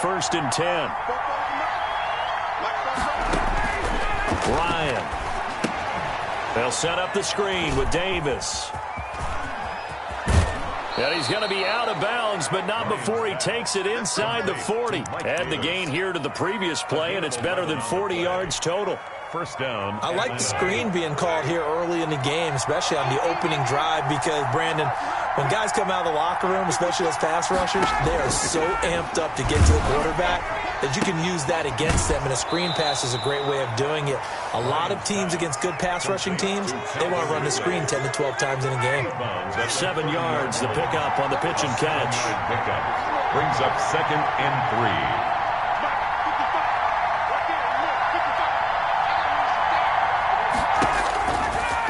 1st and 10. Ryan. They'll set up the screen with Davis. And he's going to be out of bounds, but not before he takes it inside the 40. Add the gain here to the previous play, and it's better than 40 yards total. First down. I like the screen being called here early in the game, especially on the opening drive, because, Brandon, when guys come out of the locker room, especially those pass rushers, they are so amped up to get to the quarterback that you can use that against them, and a screen pass is a great way of doing it. A lot of teams against good pass rushing teams, they want to run the screen 10 to 12 times in a game. 7 yards, the pickup on the pitch and catch. Pickup brings up 2nd and 3.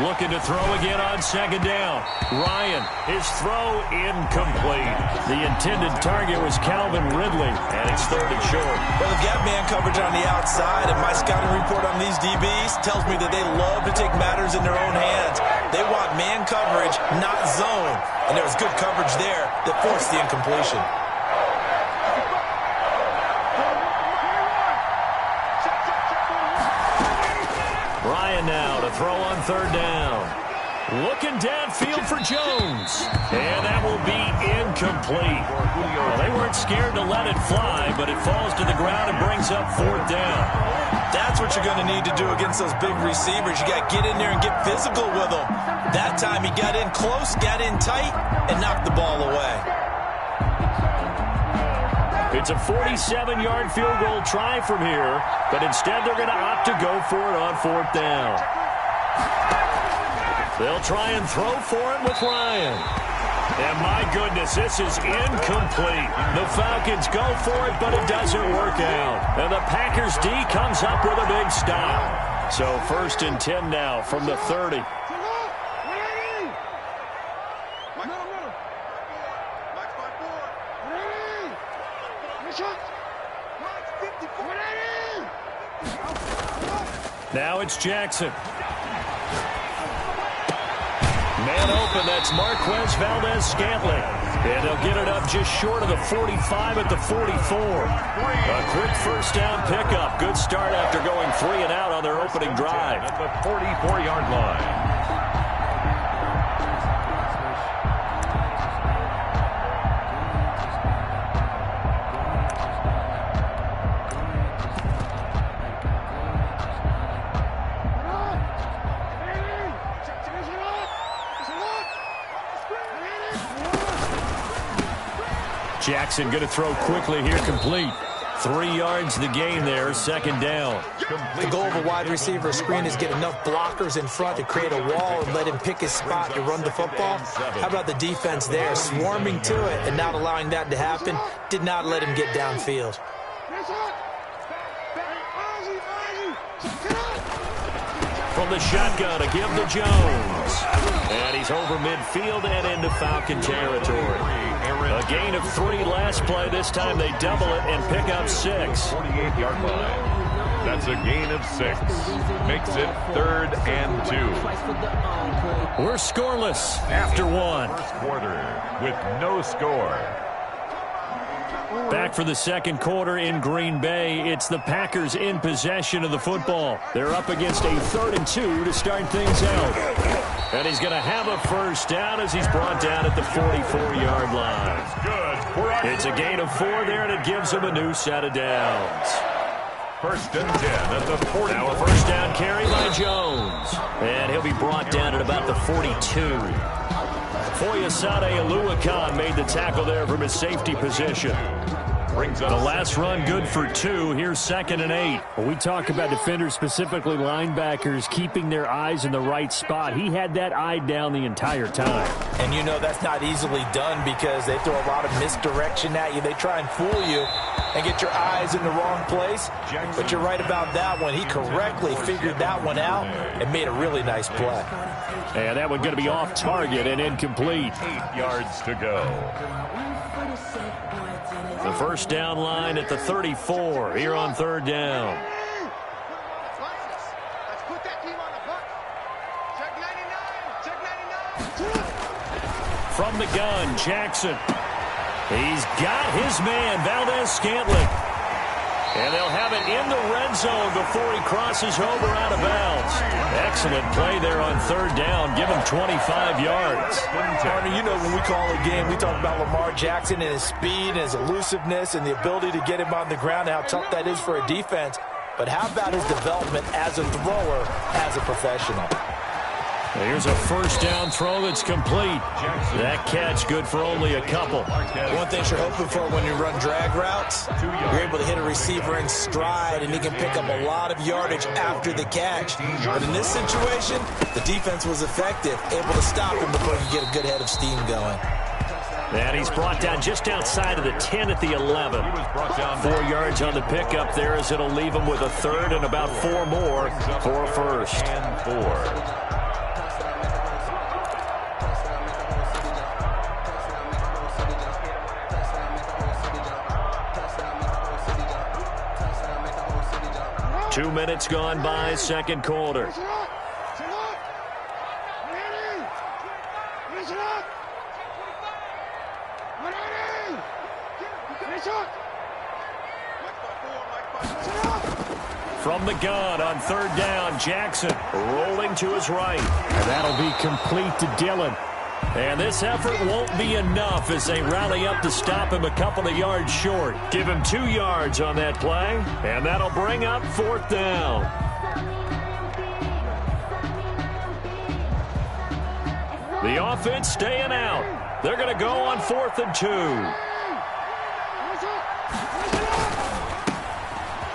Looking to throw again on 2nd down. Ryan, his throw incomplete. The intended target was Calvin Ridley, and it's 3rd and short. Well, they've got man coverage on the outside, and my scouting report on these DBs tells me that they love to take matters in their own hands. They want man coverage, not zone. And there was good coverage there that forced the incompletion. Ryan now to throw on 3rd down. Looking downfield for Jones. And that will be incomplete. Well, they weren't scared to let it fly, but it falls to the ground and brings up 4th down. That's what you're going to need to do against those big receivers. You got to get in there and get physical with them. That time he got in close, got in tight, and knocked the ball away. It's a 47-yard field goal try from here, but instead they're going to opt to go for it on 4th down. They'll try and throw for it with Ryan. And my goodness, this is incomplete. The Falcons go for it, but it doesn't work out. And the Packers D comes up with a big stop. So 1st and 10 now from the 30. Now it's Jackson. Man open, that's Marquez Valdez-Scantling. And they'll get it up just short of the 45 at the 44. A quick 1st down pickup. Good start after going 3 and out on their opening drive. At the 44-yard line. Jackson going to throw quickly here, complete. 3 yards the gain there, 2nd down. The goal of a wide receiver screen is get enough blockers in front to create a wall and let him pick his spot to run the football. How about the defense there, swarming to it and not allowing that to happen? Did not let him get downfield. From the shotgun to give to Jones. And he's over midfield and into Falcon territory. A gain of 3 last play. This time they double it and pick up 6. 48-yard line. That's a gain of 6. Makes it 3rd and 2. We're scoreless after 1. First quarter with no score. Back for the 2nd quarter in Green Bay. It's the Packers in possession of the football. They're up against a 3rd and 2 to start things out. And he's going to have a 1st down as he's brought down at the 44-yard line. It's a gain of 4 there, and it gives him a new set of downs. 1st and 10 at the 40. Now a 1st down carry by Jones. And he'll be brought down at about the 42. Foyesade Oluwakan made the tackle there from his safety position. The last run good for 2. Here's 2nd and 8. When we talk about defenders, specifically linebackers, keeping their eyes in the right spot, he had that eye down the entire time. And you know that's not easily done because they throw a lot of misdirection at you. They try and fool you and get your eyes in the wrong place. But you're right about that one. He correctly figured that one out and made a really nice play. And that one going to be off target and incomplete. 8 yards to go. The 1st down line at the 34 here on 3rd down. From the gun, Jackson. He's got his man, Valdez-Scantling. And they'll have it in the red zone before he crosses over out of bounds. Excellent play there on third down. Give him 25 yards. Partner, you know when we call a game, we talk about Lamar Jackson and his speed and his elusiveness and the ability to get him on the ground and how tough that is for a defense. But how about his development as a thrower, as a professional? Here's a first down throw that's complete. That catch good for only a couple. One thing you're hoping for when you run drag routes, you're able to hit a receiver in stride, and he can pick up a lot of yardage after the catch. But in this situation, the defense was effective, able to stop him before he could get a good head of steam going. And he's brought down just outside of the 10 at the 11. 4 yards on the pickup there as it'll leave him with a third and about 4 more for a first. And 4. 2 minutes gone by, second quarter. From the gun on third down, Jackson rolling to his right. And that'll be complete to Dillon. And this effort won't be enough as they rally up to stop him a couple of yards short. Give him 2 yards on that play, and that'll bring up fourth down. The offense staying out. They're going to go on 4th and 2.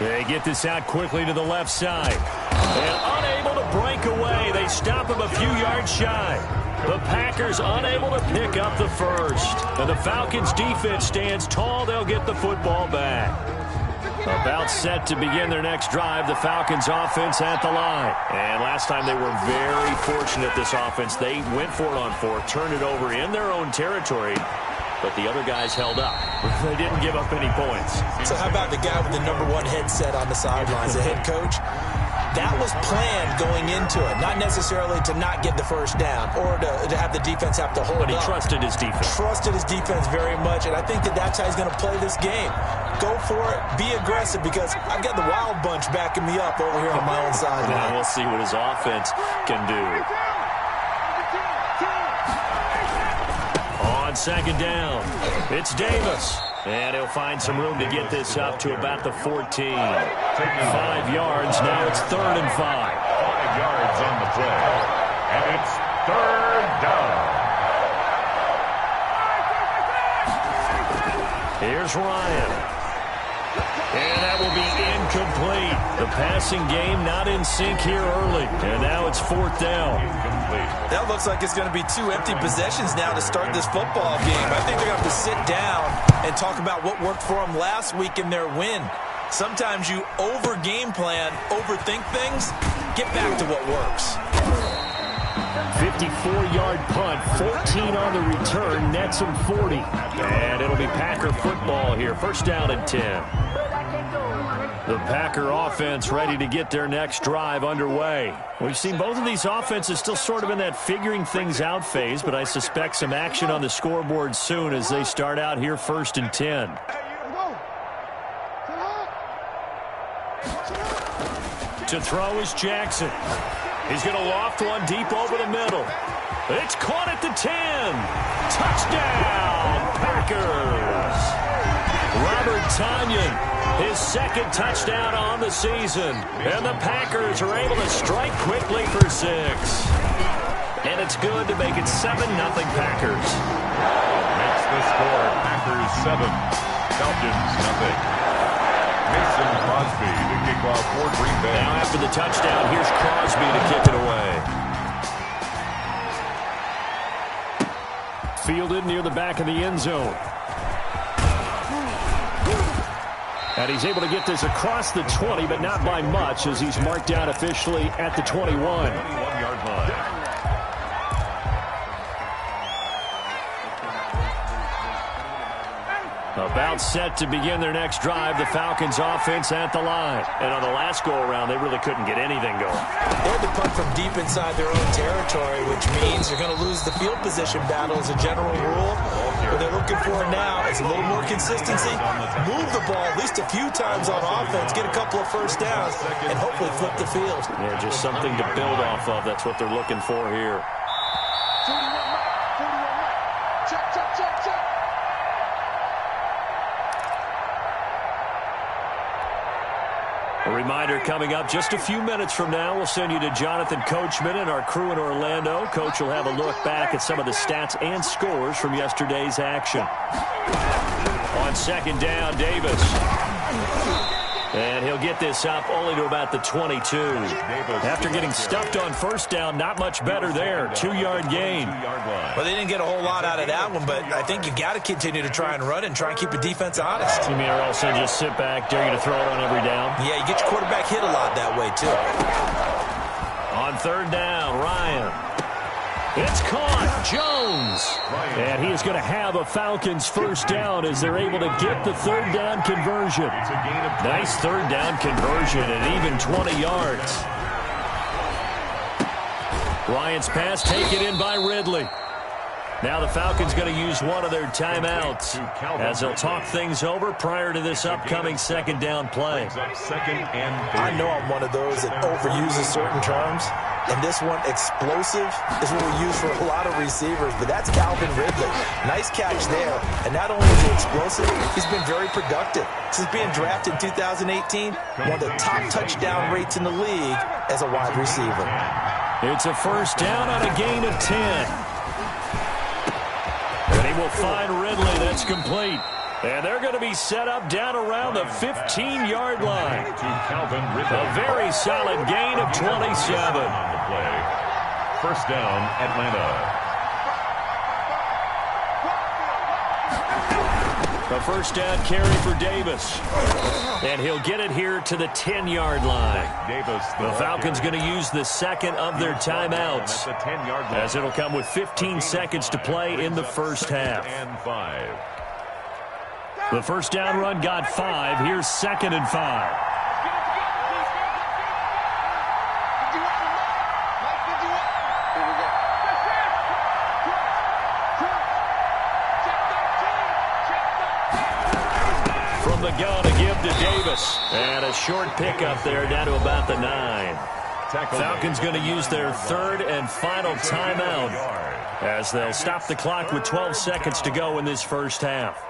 They get this out quickly to the left side. And unable to break away. They stop him a few yards shy. The Packers unable to pick up the first. And the Falcons defense stands tall. They'll get the football back. About set to begin their next drive, the Falcons offense at the line. And last time they were very fortunate, this offense. They went for it on 4th, turned it over in their own territory. But the other guys held up. They didn't give up any points. So how about the guy with the #1 headset on the sidelines, the head coach? That was planned going into it, not necessarily to not get the first down or to have the defense have to hold up. But he trusted his defense. Trusted his defense very much, and I think that's how he's going to play this game. Go for it, be aggressive, because I've got the Wild Bunch backing me up over here on my own side. Now we'll see what his offense can do. On second down, it's Davis. And he'll find some room to get this up to about the 14. 5 yards. Now it's 3rd and 5. 5 yards on the play. And it's 3rd down. Here's Ryan. And that will be incomplete. The passing game not in sync here early. And now it's 4th down. Incomplete. That looks like it's going to be 2 empty possessions now to start this football game. I think they're going to have to sit down and talk about what worked for them last week in their win. Sometimes you over-game plan, overthink things. Get back to what works. 54-yard punt, 14 on the return, nets him 40. And it'll be Packer football here. First down and 10. The Packer offense ready to get their next drive underway. We've seen both of these offenses still sort of in that figuring things out phase, but I suspect some action on the scoreboard soon as they start out here 1st and 10. To throw is Jackson. He's going to loft one deep over the middle. It's caught at the 10. Touchdown, Packers. Robert Tonyan, his 2nd touchdown on the season. And the Packers are able to strike quickly for 6. And it's good to make it 7-0 Packers. Makes the score Packers 7, Falcons 0. Mason Crosby to kick off for Green Bay. Now after the touchdown, here's Crosby to kick it away. Fielded near the back of the end zone. And he's able to get this across the 20, but not by much, as he's marked down officially at the 21. 21-yard line. About set to begin their next drive, the Falcons offense at the line. And on the last go-around, they really couldn't get anything going. They had to punt from deep inside their own territory, which means they're going to lose the field position battle as a general rule. What they're looking for now is a little more consistency, move the ball at least a few times on offense, get a couple of first downs, and hopefully flip the field. Yeah, just something to build off of. That's what they're looking for here. A reminder coming up just a few minutes from now, we'll send you to Jonathan Coachman and our crew in Orlando. Coach will have a look back at some of the stats and scores from yesterday's action. On second down, Davis. And he'll get this up only to about the 22. After getting stuffed on first down, not much better there. 2-yard gain. Well, they didn't get a whole lot out of that one, but I think you got to continue to try and run it and try and keep the defense honest. You mean or else just sit back, dare you to throw it on every down? Yeah, you get your quarterback hit a lot that way, too. On third down, Ryan. It's caught. Jones. And he is going to have a Falcons first down as they're able to get the third down conversion. Nice third down conversion at even 20 yards. Ryan's pass taken in by Ridley. Now the Falcons going to use one of their timeouts as they'll talk things over prior to this upcoming second down play. I know I'm one of those that overuses certain terms. And this one, explosive, is what we use for a lot of receivers. But that's Calvin Ridley. Nice catch there. And not only is he explosive, he's been very productive. Since being drafted in 2018, one of the top touchdown rates in the league as a wide receiver. It's a first down on a gain of 10. And he will find Ridley. That's complete. And they're going to be set up down around the 15-yard line. A very solid gain of 27. First down, Atlanta. A first down carry for Davis. And he'll get it here to the 10-yard line. The Falcons going to use the second of their timeouts, as it'll come with 15 seconds to play in the first half. The first down run got 5. Here's second and 5. From the gun, a give to Davis. And a short pickup there down to about the 9. Falcons going to use their third and final timeout as they'll stop the clock with 12 seconds to go in this first half.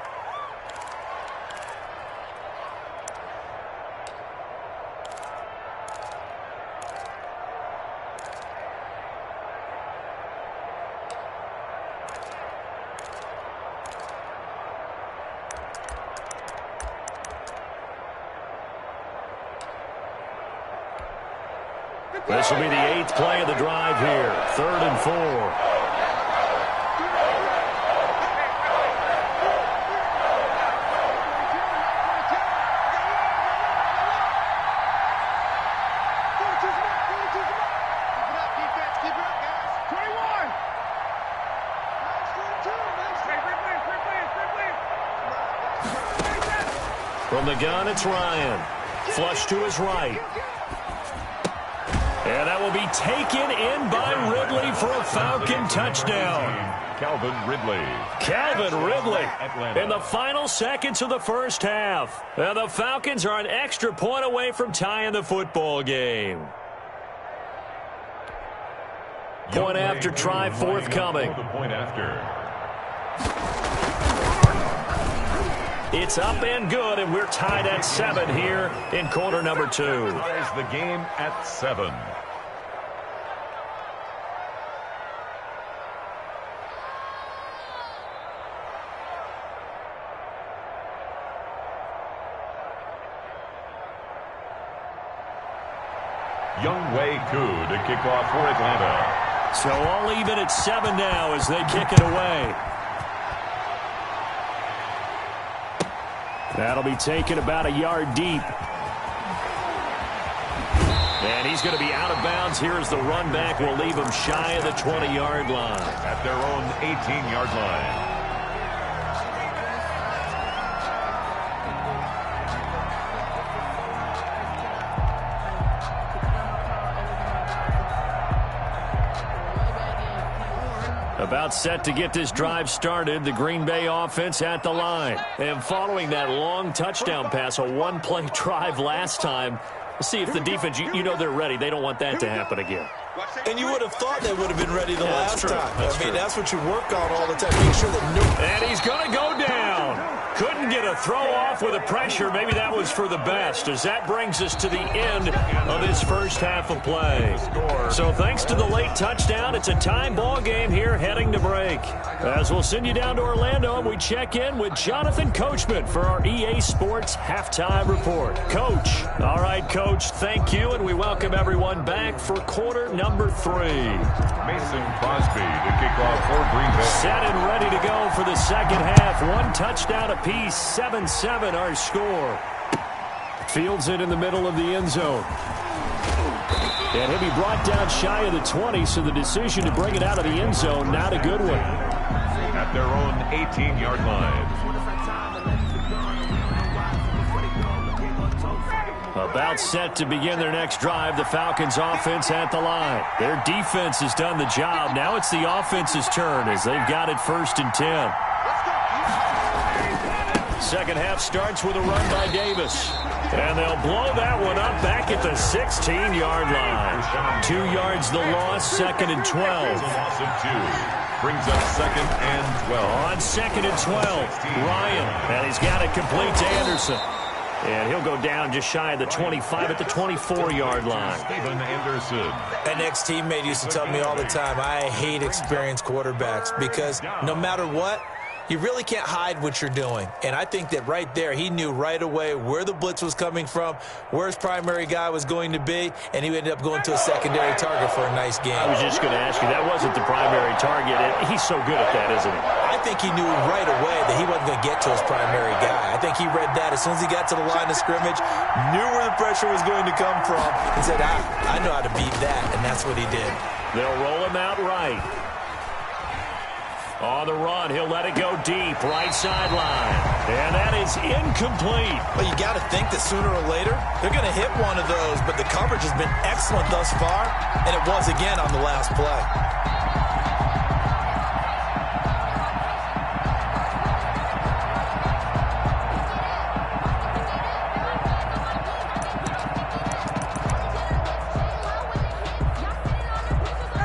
This will be the 8th play of the drive here. 3rd and 4. From the gun, it's Ryan. Flush to his right. And that will be taken in by Ridley for a Falcon touchdown. Calvin Ridley. Calvin Ridley in the final seconds of the first half. And the Falcons are an extra point away from tying the football game. Point after try forthcoming. Point after. It's up and good, and we're tied at 7 here in quarter number 2. Ties the game at 7. Younghoe Koo to kick off for Atlanta. So all even at 7 now as they kick it away. That'll be taken about a yard deep. And he's going to be out of bounds here as the run back will leave him shy of the 20-yard line. At their own 18-yard line. About set to get this drive started, the Green Bay offense at the line. And following that long touchdown pass, a one-play drive last time, let's see if the defense, you know they're ready. They don't want that to happen again. And you would have thought they would have been ready the last time. That's what you work on all the time. Make sure that And he's going to go down. Couldn't get a throw off with the pressure. Maybe that was for the best, as that brings us to the end of this first half of play. So thanks to the late touchdown, it's a tie ball game here heading to break. As we'll send you down to Orlando, and we check in with Jonathan Coachman for our EA Sports Halftime Report. Coach. All right, Coach, thank you, and we welcome everyone back for quarter number 3. Mason Crosby to kick off for Green Bay. Set and ready to go for the second half. One touchdown apiece, 7-7 our score. Fields it in the middle of the end zone. And he'll be brought down shy of the 20, so the decision to bring it out of the end zone, not a good one. At their own 18-yard line. About set to begin their next drive, the Falcons offense at the line. Their defense has done the job. Now it's the offense's turn as they've got it 1st and 10. Second half starts with a run by Davis. And they'll blow that one up back at the 16-yard line. 2 yards the loss, 2nd and 12. Loss of 2. Brings up 2nd and 12. On 2nd and 12, Ryan. And he's got it complete to Anderson. And he'll go down just shy of the 25 at the 24-yard line. Steven Anderson. An ex-teammate used to tell me all the time, I hate experienced quarterbacks because no matter what, you really can't hide what you're doing. And I think that right there, he knew right away where the blitz was coming from, where his primary guy was going to be, and he ended up going to a secondary target for a nice game. I was just going to ask you, that wasn't the primary target. He's so good at that, isn't he? I think he knew right away that he wasn't going to get to his primary guy. I think he read that as soon as he got to the line of scrimmage, knew where the pressure was going to come from, and said, I know how to beat that, and that's what he did. They'll roll him out right. On the run, he'll let it go deep, right sideline. And that is incomplete. Well, you got to think that sooner or later, they're going to hit one of those, but the coverage has been excellent thus far, and it was again on the last play.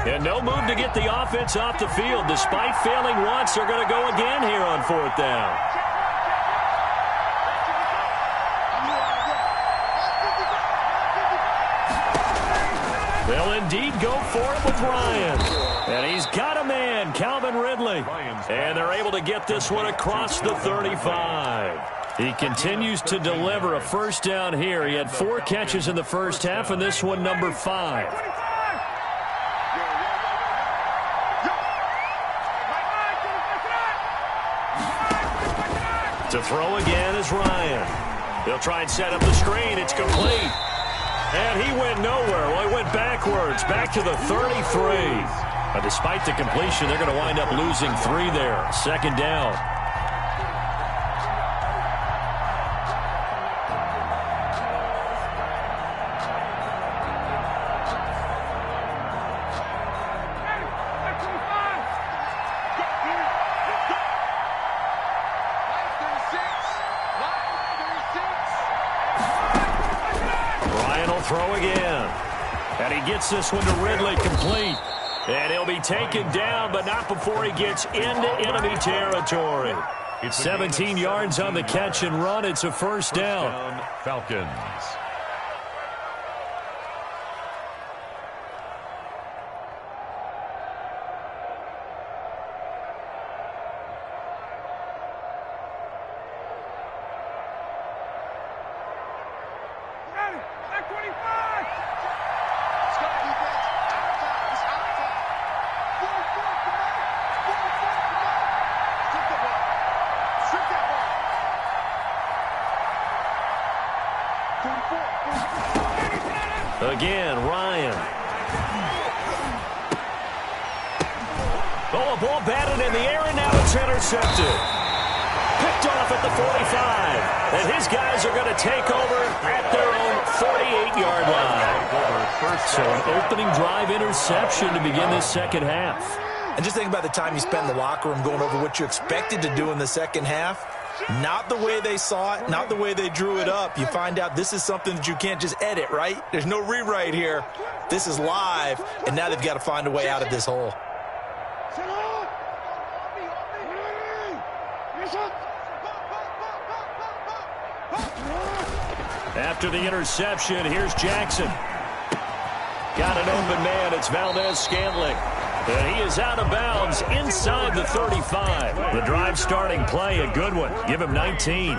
And no move to get the offense off the field. Despite failing once, they're going to go again here on 4th down. They'll indeed go for it with Ryan. And he's got a man, Calvin Ridley. And they're able to get this one across the 35. He continues to deliver a 1st down here. He had 4 catches in the first half, and this one number 5. To throw again is Ryan. He'll try and set up the screen. It's complete. And he went nowhere. Well, he went backwards, back to the 33. But despite the completion, they're going to wind up losing 3 there. 2nd down. Throw again. And he gets this one to Ridley, complete. And he'll be taken down, but not before he gets into enemy territory. 17 yards on the catch and run. It's a 1st down. Falcons. Again, Ryan. Oh, a ball batted in the air, and now it's intercepted. Picked off at the 45. And his guys are going to take over at their own 48-yard line. So an opening drive interception to begin this second half. And just think about the time you spend in the locker room going over what you expected to do in the second half. Not the way they saw it, not the way they drew it up. You find out this is something that you can't just edit, right? There's no rewrite here. This is live, and now they've got to find a way out of this hole. After the interception, here's Jackson. Got an open man. It's Valdez-Scantling. And he is out of bounds inside the 35. The drive starting play, a good one. Give him 19.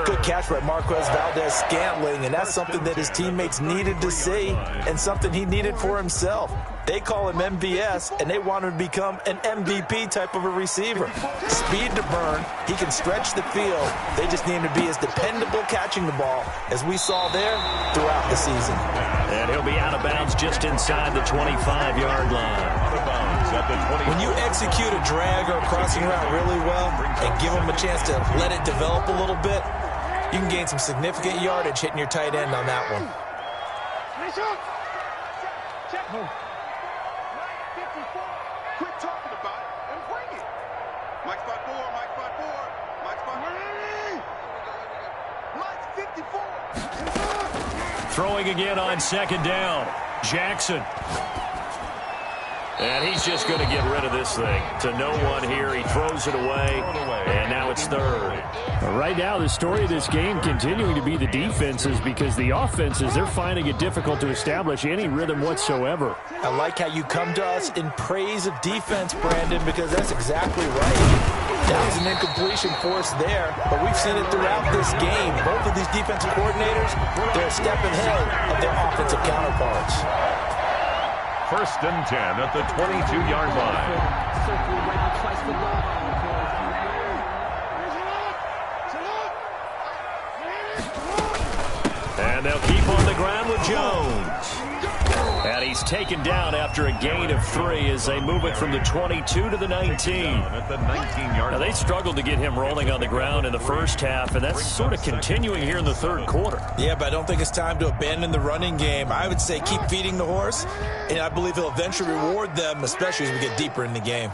Good catch by Marquez Valdez-Scantling, and that's something that his teammates needed to see and something he needed for himself. They call him MVS, and they want him to become an MVP type of a receiver. Speed to burn. He can stretch the field. They just need him to be as dependable catching the ball as we saw there throughout the season. And he'll be out of bounds just inside the 25-yard line. When you execute a drag or a crossing route really well and give them a chance to let it develop a little bit, you can gain some significant yardage hitting your tight end on that one. Quit talking about it and bring it. Mike spot 4, Mike spot 4, Mike spot 4. Mike 54. Throwing again on second down. Jackson. And he's just going to get rid of this thing. To no one here. He throws it away. And now it's third. Right now, the story of this game continuing to be the defenses, because the offenses, they're finding it difficult to establish any rhythm whatsoever. I like how you come to us in praise of defense, Brandon, because that's exactly right. That was an incompletion force there, but we've seen it throughout this game. Both of these defensive coordinators, they're a step ahead of their offensive counterparts. First and 10 at the 22-yard line. And they'll keep on the ground with Jones. And he's taken down after a gain of 3 as they move it from the 22 to the 19. At the 19-yard Now, they struggled to get him rolling on the ground in the first half, and that's sort of continuing here in the third quarter. Yeah, but I don't think it's time to abandon the running game. I would say keep feeding the horse, and I believe he'll eventually reward them, especially as we get deeper in the game.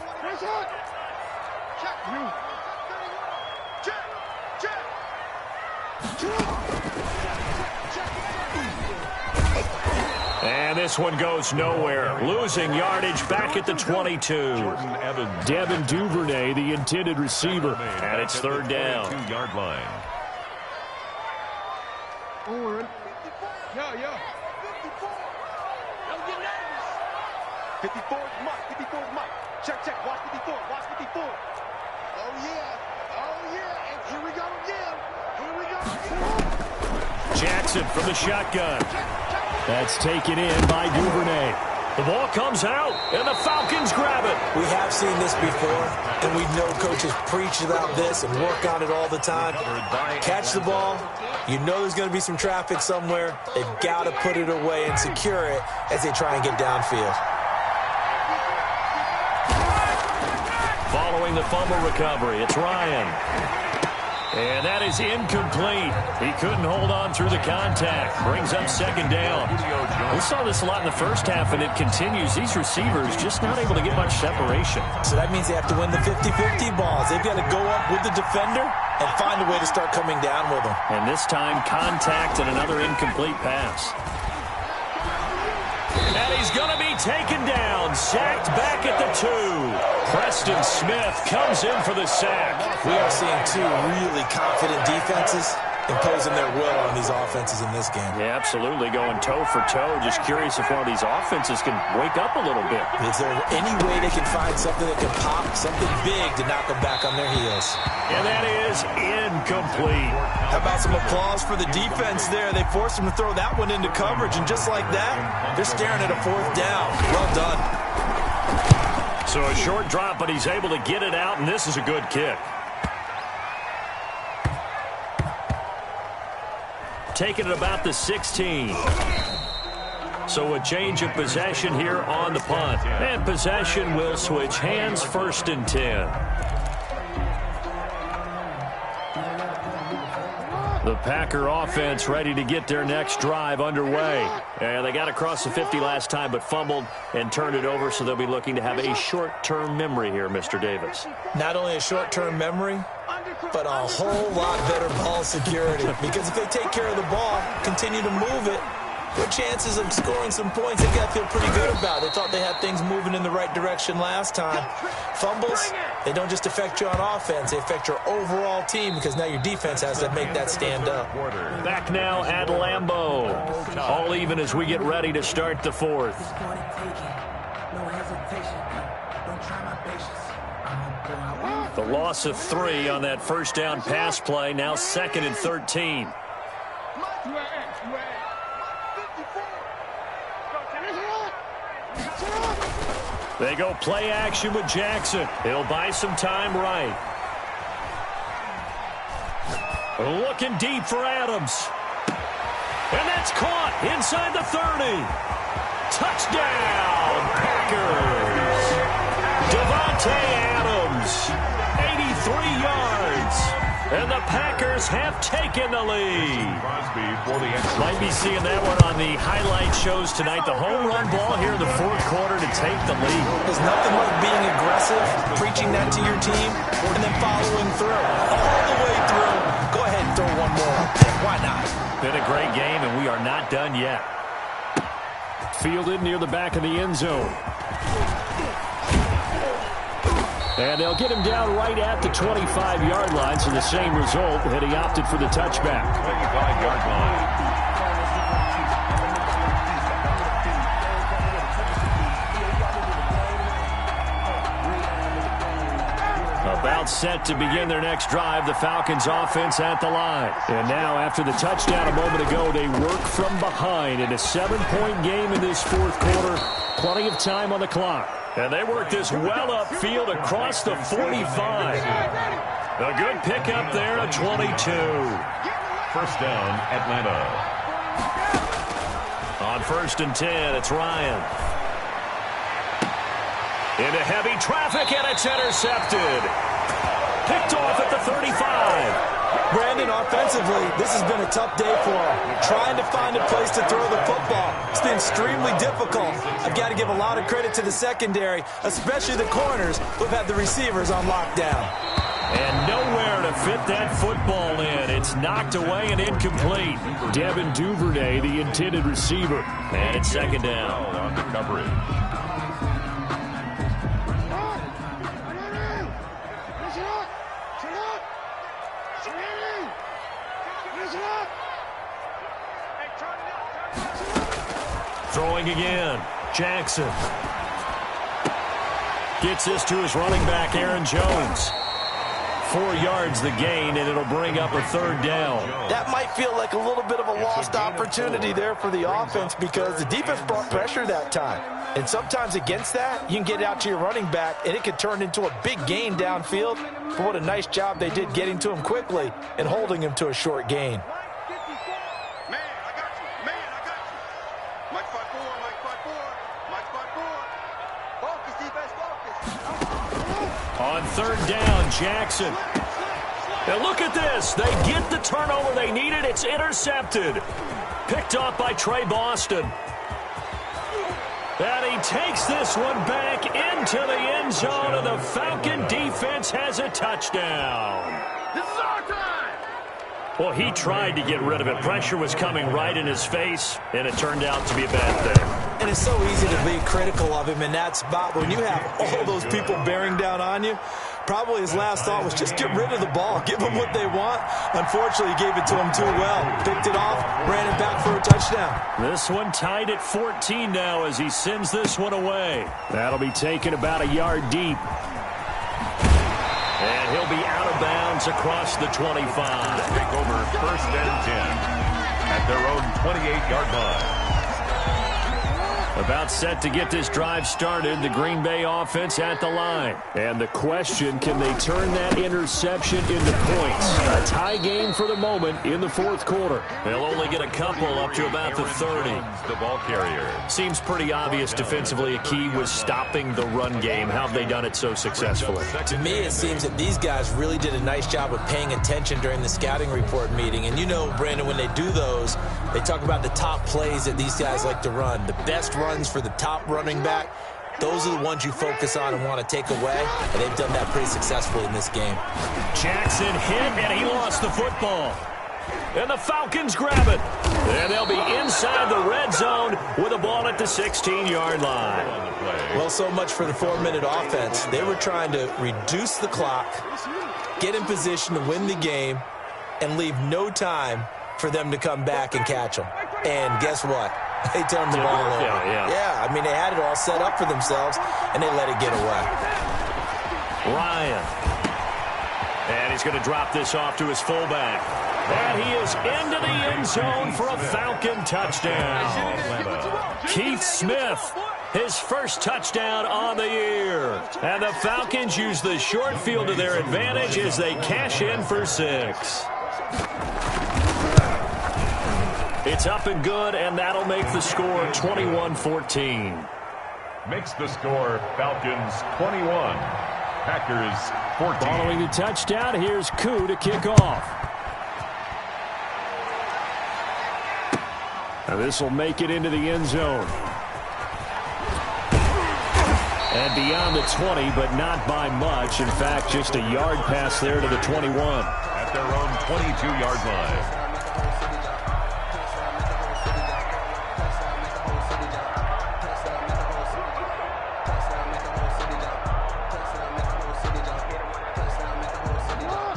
And this one goes nowhere. Losing yardage back at the 22. Devin Duvernay, the intended receiver. And it's third down. 2-yard line. Yeah. 54 is Mike. 54 is Mike. Check. Watch 54. Watch 54. Oh, yeah. And here we go again. Jackson from the shotgun. That's taken in by Duvernay. The ball comes out, and the Falcons grab it. We have seen this before, and we know coaches preach about this and work on it all the time. Catch the ball. You know there's going to be some traffic somewhere. They've got to put it away and secure it as they try and get downfield. Following the fumble recovery, it's Ryan. And that is incomplete. He couldn't hold on through the contact. Brings up second down. We saw this a lot in the first half, and it continues. These receivers just not able to get much separation. So that means they have to win the 50-50 balls. They've got to go up with the defender and find a way to start coming down with them. And this time, contact and another incomplete pass. And he's going to be taken down, sacked back at the 2. Preston Smith comes in for the sack. We are seeing two really confident defenses imposing their will on these offenses in this game. Yeah, absolutely, going toe for toe. Just curious if one of these offenses can wake up a little bit. Is there any way they can find something that can pop, something big to knock them back on their heels? And that is incomplete. How about some applause for the defense there? They forced him to throw that one into coverage, and just like that, they're staring at a fourth down. Well done. So a short drop, but he's able to get it out, and this is a good kick. Taking it about the 16. So a change of possession here on the punt. And possession will switch hands, first and 10. The Packer offense ready to get their next drive underway. And they got across the 50 last time but fumbled and turned it over, so they'll be looking to have a short-term memory here, Mr. Davis. Not only a short-term memory, but a whole lot better ball security. Because if they take care of the ball, continue to move it, good chances of scoring some points they got to feel pretty good about. They thought they had things moving in the right direction last time. Fumbles, they don't just affect you on offense, they affect your overall team because now your defense has to make that stand up. Back now at Lambeau. All even as we get ready to start the fourth. The loss of 3 on that first down pass play, now 2nd and 13. They go play action with Jackson. He'll buy some time right. Looking deep for Adams. And that's caught inside the 30. Touchdown, Packers. Devontae Adams, 83 yards. And the Packers have taken the lead. Might be seeing that one on the highlight shows tonight. The home run ball here in the fourth quarter to take the lead. There's nothing like being aggressive, preaching that to your team, and then following through. All the way through. Go ahead and throw one more up there. Why not? Been a great game, and we are not done yet. Fielded near the back of the end zone. And they'll get him down right at the 25-yard line, so the same result had he opted for the touchback. 25-yard line. About set to begin their next drive, the Falcons offense at the line. And now, after the touchdown a moment ago, they work from behind in a 7-point game in this fourth quarter. Plenty of time on the clock. And they work this well upfield across the 45. A good pickup there at 22. First down, Atlanta. On 1st and 10, it's Ryan. Into heavy traffic, and it's intercepted. Picked off at the 35. Brandon, offensively, this has been a tough day for him. Trying to find a place to throw the football. It's been extremely difficult. I've got to give a lot of credit to the secondary, especially the corners who've had the receivers on lockdown. And nowhere to fit that football in. It's knocked away and incomplete. Devin Duvernay, the intended receiver. And it's 2nd down. On the coverage. Throwing again. Jackson. Gets this to his running back, Aaron Jones. 4 yards the gain, and it'll bring up a 3rd down. That might feel like a little bit of a lost opportunity there for the offense because the defense brought pressure that time. And sometimes against that, you can get out to your running back, and it could turn into a big gain downfield. But what a nice job they did getting to him quickly and holding him to a short gain. On 3rd down, Jackson. Now look at this. They get the turnover they needed. It's intercepted. Picked off by Trey Boston. And he takes this one back into the end zone, and the Falcon defense has a touchdown. This is our time. Well, he tried to get rid of it. Pressure was coming right in his face, and it turned out to be a bad thing. And it's so easy to be critical of him in that spot. But when you have all those people bearing down on you, probably his last thought was just get rid of the ball. Give them what they want. Unfortunately, he gave it to them too well. Picked it off, ran it back for a touchdown. This one tied at 14 now as he sends this one away. That'll be taken about a yard deep. And he'll be out of bounds across the 25. Take over 1st and 10 at their own 28-yard line. About set to get this drive started, the Green Bay offense at the line. And the question, can they turn that interception into points? A tie game for the moment in the fourth quarter. They'll only get a couple up to about the 30. The ball carrier. Seems pretty obvious defensively a key was stopping the run game. How have they done it so successfully? To me, it seems that these guys really did a nice job of paying attention during the scouting report meeting. And you know, Brandon, when they do those, they talk about the top plays that these guys like to run. The best runs for the top running back, those are the ones you focus on and want to take away. And they've done that pretty successfully in this game. Jackson hit, and he lost the football. And the Falcons grab it. And they'll be inside the red zone with a ball at the 16-yard line. Well, so much for the 4-minute offense. They were trying to reduce the clock, get in position to win the game, and leave no time for them to come back and catch them. And guess what? They turned the ball over. Yeah, I mean, they had it all set up for themselves, and they let it get away. Ryan. And he's going to drop this off to his fullback. And he is into the end zone for a Falcon touchdown. Keith Smith, his first touchdown on the year. And the Falcons use the short field to their advantage as they cash in for 6. It's up and good, and that'll make the score 21-14. Makes the score Falcons 21, Packers 14. Following the touchdown, here's Koo to kick off. Now this will make it into the end zone. And beyond the 20, but not by much. In fact, just a yard pass there to the 21. At their own 22-yard line.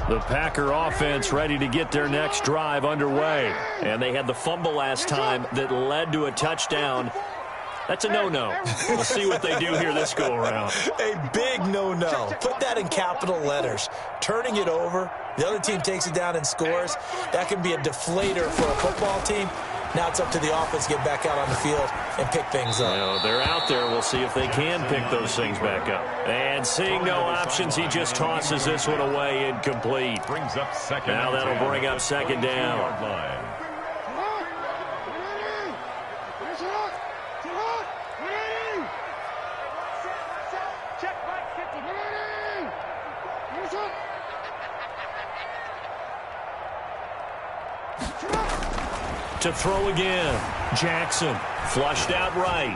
The Packer offense ready to get their next drive underway. And they had the fumble last time that led to a touchdown. That's a no-no. We'll see what they do here this go-around. A big no-no. Put that in capital letters. Turning it over, the other team takes it down and scores. That can be a deflator for a football team. Now it's up to the offense to get back out on the field and pick things up. Well, they're out there. We'll see if they can pick those things back up. And seeing no options, he just tosses this one away incomplete. Brings up second. Now that'll bring up second down. To throw again. Jackson flushed out right.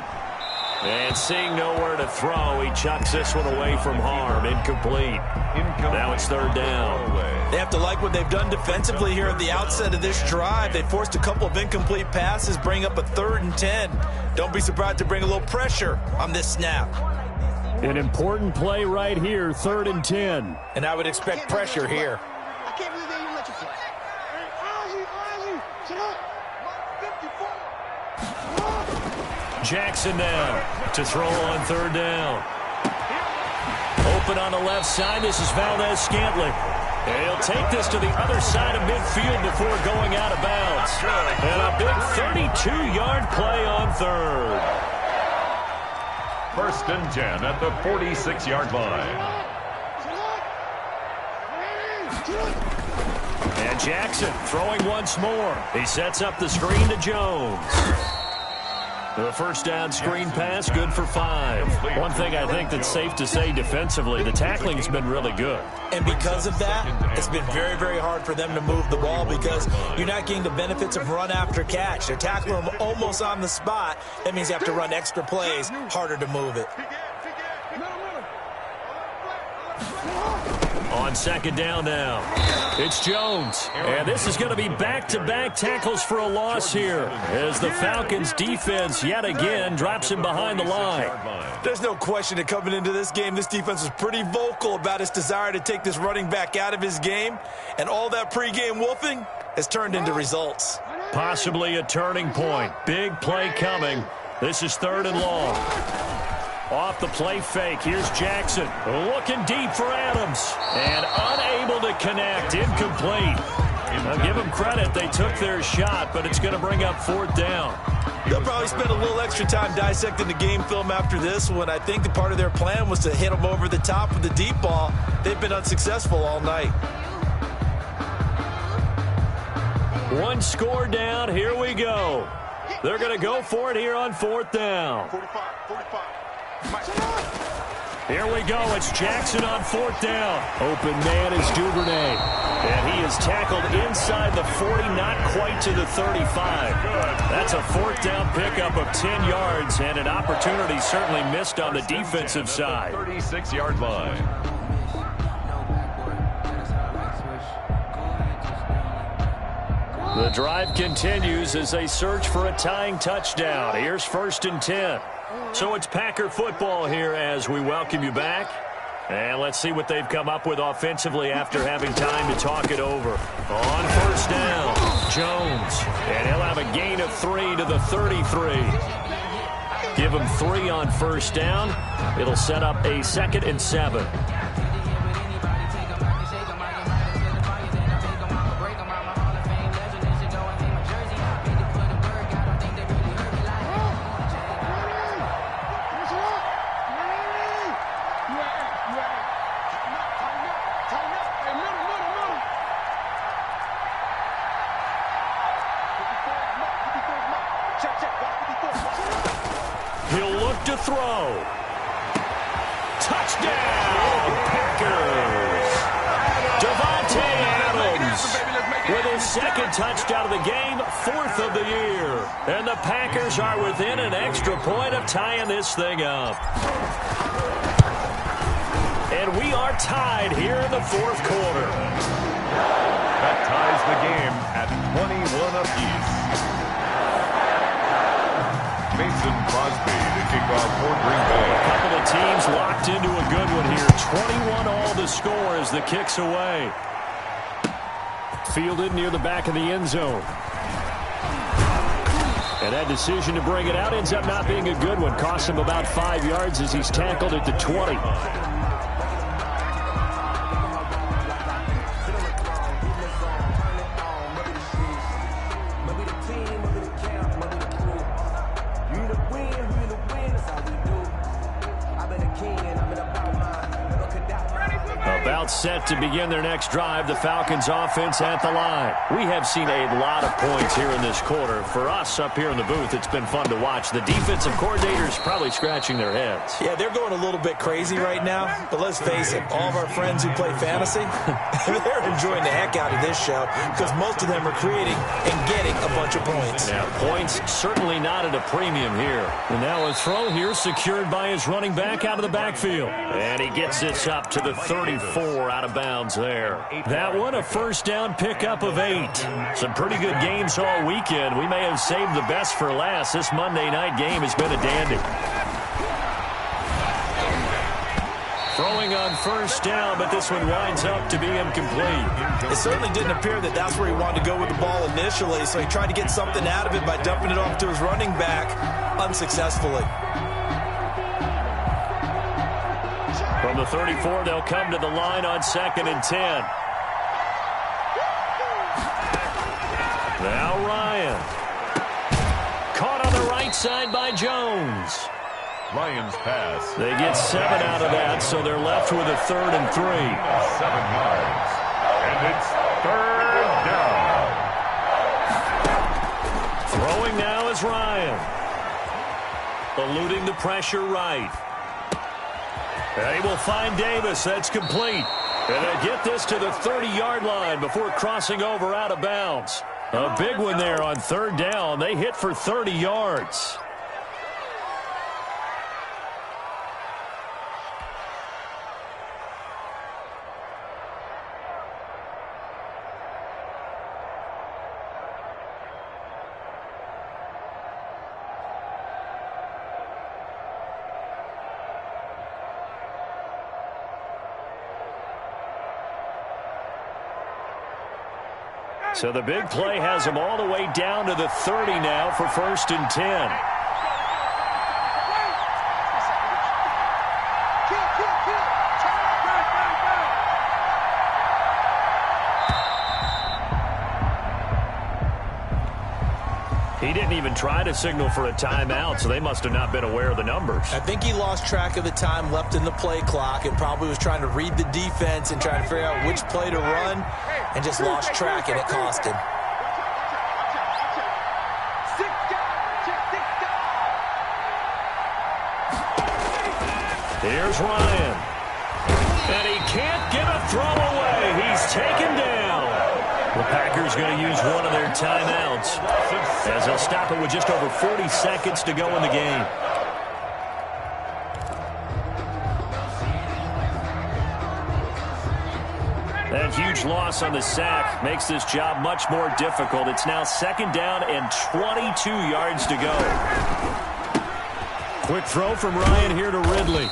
And seeing nowhere to throw, he chucks this one away from harm. Incomplete. Now it's third down. They have to like what they've done defensively here at the outset of this drive. They forced a couple of incomplete passes, bring up a 3rd and 10. Don't be surprised to bring a little pressure on this snap. An important play right here, 3rd and 10. And I would expect pressure here. I can't believe they even let you play. Jackson now to throw on 3rd down. Open on the left side. This is Valdez-Scantling. And he'll take this to the other side of midfield before going out of bounds. And a big 32-yard play on 3rd. 1st and 10 at the 46-yard line. And Jackson throwing once more. He sets up the screen to Jones. The first down screen pass, good for 5. One thing I think that's safe to say defensively, the tackling has been really good. And because of that, it's been very, very hard for them to move the ball because you're not getting the benefits of run after catch. They're tackling them almost on the spot. That means you have to run extra plays, harder to move it. On second down now, it's Jones. And this is going to be back-to-back tackles for a loss here as the Falcons defense yet again drops him behind the line. There's no question that coming into this game, this defense was pretty vocal about its desire to take this running back out of his game. And all that pregame wolfing has turned into results. Possibly a turning point. Big play coming. This is 3rd and long. Off the play fake, here's Jackson. Looking deep for Adams. And unable to connect, incomplete. I'll give them credit. They took their shot, but it's going to bring up 4th down. They'll probably spend a little extra time dissecting the game film after this one. I think the part of their plan was to hit them over the top with the deep ball. They've been unsuccessful all night. One score down. Here we go. They're going to go for it here on 4th down. 45. Here we go. It's Jackson on 4th down. Open man is Duvernay. And he is tackled inside the 40, not quite to the 35. That's a 4th down pickup of 10 yards, and an opportunity certainly missed on the defensive side. 36-yard line. The drive continues as they search for a tying touchdown. Here's 1st and 10. So it's Packer football here as we welcome you back. And let's see what they've come up with offensively after having time to talk it over. On 1st down, Jones. And he'll have a gain of 3 to the 33. Give him 3 on 1st down. It'll set up a 2nd and 7. He'll look to throw. Touchdown, Packers. Devontae Adams with his 2nd touchdown of the game, 4th of the year. And the Packers are within an extra point of tying this thing up. And we are tied here in the 4th quarter. That ties the game at 21 apiece. Mason Crosby to kick off for Green Bay. A couple of teams locked into a good one here. 21 all the score as the kick's away. Fielded near the back of the end zone. And that decision to bring it out ends up not being a good one. Costs him about 5 yards as he's tackled at the 20. Set to begin their next drive. The Falcons offense at the line. We have seen a lot of points here in this quarter. For us up here in the booth, it's been fun to watch. The defensive coordinators probably scratching their heads. Yeah, they're going a little bit crazy right now. But let's face it, all of our friends who play fantasy, they're enjoying the heck out of this show because most of them are creating and getting a bunch of points. Now, points certainly not at a premium here. And now a throw here secured by his running back out of the backfield. And he gets this up to the 34. Out of bounds there. That one a 1st down pickup of 8. Some pretty good games all weekend. We may have saved the best for last. This Monday night game has been a dandy. Throwing on 1st down, but this one winds up to be incomplete. It certainly didn't appear that that's where he wanted to go with the ball initially, so he tried to get something out of it by dumping it off to his running back unsuccessfully. From the 34, they'll come to the line on 2nd and 10. Now Ryan. Caught on the right side by Jones. Lions pass. They get 7 out of that, so they're left with a 3rd and 3. 7 yards. And it's 3rd down. Throwing now is Ryan. Eluding the pressure right. And he will find Davis. That's complete. And they get this to the 30-yard line before crossing over out of bounds. A big one there on 3rd down. They hit for 30 yards. So the big play has them all the way down to the 30 now for 1st and 10. He didn't even try to signal for a timeout, so they must have not been aware of the numbers. I think he lost track of the time left in the play clock and probably was trying to read the defense and trying to figure out which play to run and just lost track, and it cost him. Here's Ryan. And he can't get a throw away. He's taken down. The Packers going to use one of their timeouts as they'll stop it with just over 40 seconds to go in the game. That huge loss on the sack makes this job much more difficult. It's now 2nd down and 22 yards to go. Quick throw from Ryan here to Ridley.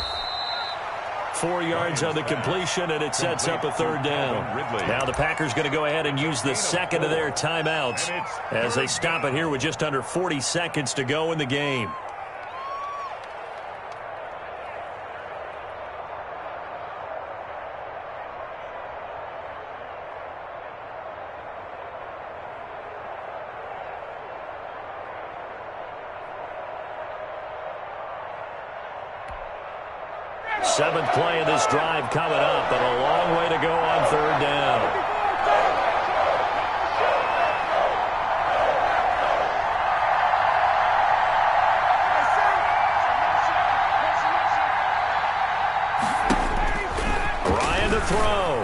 4 yards on the completion, and it sets up a 3rd down. Now the Packers going to go ahead and use the second of their timeouts as they stop it here with just under 40 seconds to go in the game. Seventh play of this drive coming up, but a long way to go on 3rd down. Ryan to throw.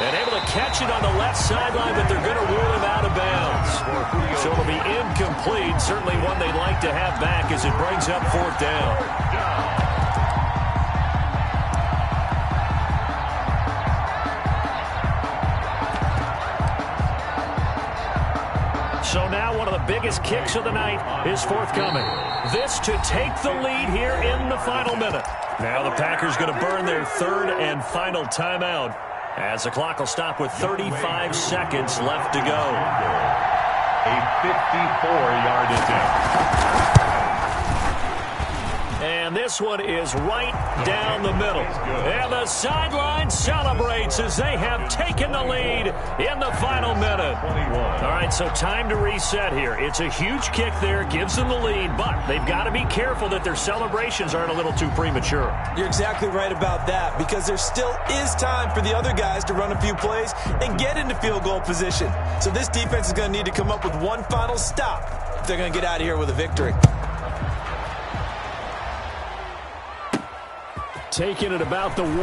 And able to catch it on the left sideline, but they're going to rule him out of bounds. So it'll be incomplete, certainly one they'd like to have back as it brings up 4th down. So now one of the biggest kicks of the night is forthcoming. This to take the lead here in the final minute. Now the Packers going to burn their 3rd and final timeout as the clock will stop with 35 seconds left to go. A 54-yard attempt. And this one is right down the middle. And the sideline celebrates as they have taken the lead in the final minute. All right, so time to reset here. It's a huge kick there, gives them the lead, but they've got to be careful that their celebrations aren't a little too premature. You're exactly right about that, because there still is time for the other guys to run a few plays and get into field goal position. So this defense is going to need to come up with one final stop if they're going to get out of here with a victory. Taking it about the 1.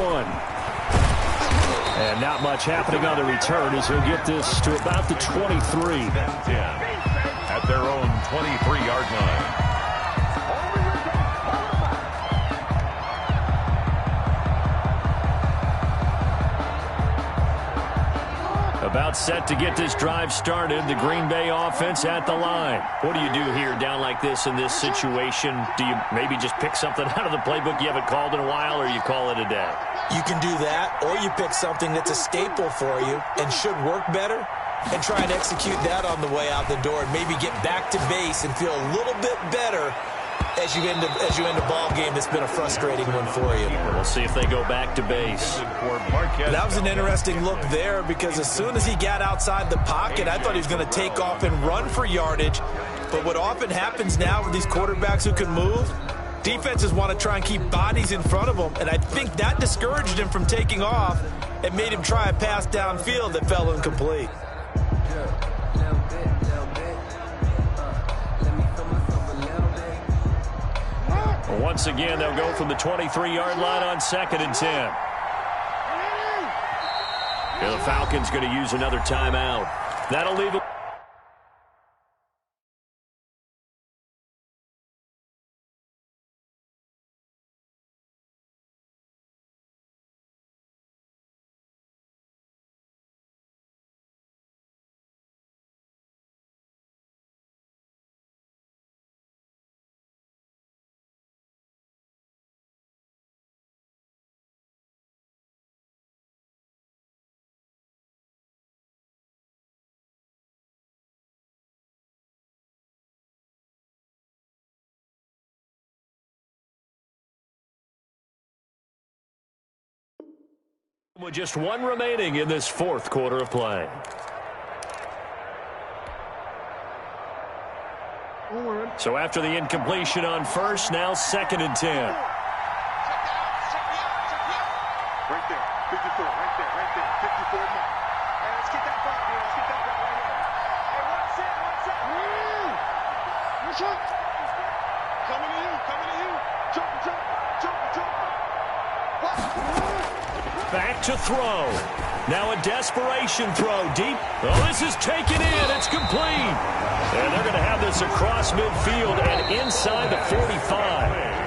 And not much happening on the return as he'll get this to about the 23. At their own 23-yard line. About set to get this drive started. The Green Bay offense at the line. What do you do here down like this in this situation? Do you maybe just pick something out of the playbook you haven't called in a while, or you call it a day? You can do that, or you pick something that's a staple for you and should work better and try and execute that on the way out the door and maybe get back to base and feel a little bit better as you end a ball game that's been a frustrating one for you. We'll see if they go back to base. That was an interesting look there, because as soon as he got outside the pocket, I thought he was going to take off and run for yardage. But what often happens now with these quarterbacks who can move, defenses want to try and keep bodies in front of them, and I think that discouraged him from taking off and made him try a pass downfield that fell incomplete. Once again, they'll go from the 23-yard line on 2nd and 10. The Falcons going to use another timeout. That'll leave it. With just one remaining in this 4th quarter of play. So after the incompletion on first, now 2nd and 10. Right there, 54, right there, 54 mark. Hey, let's get that ball, man. Let's get that ball right here. Hey, one set. Coming to you. Jump. Back to throw. Now a desperation throw. Deep. Oh, this is taken in. It's complete. And they're going to have this across midfield and inside the 45.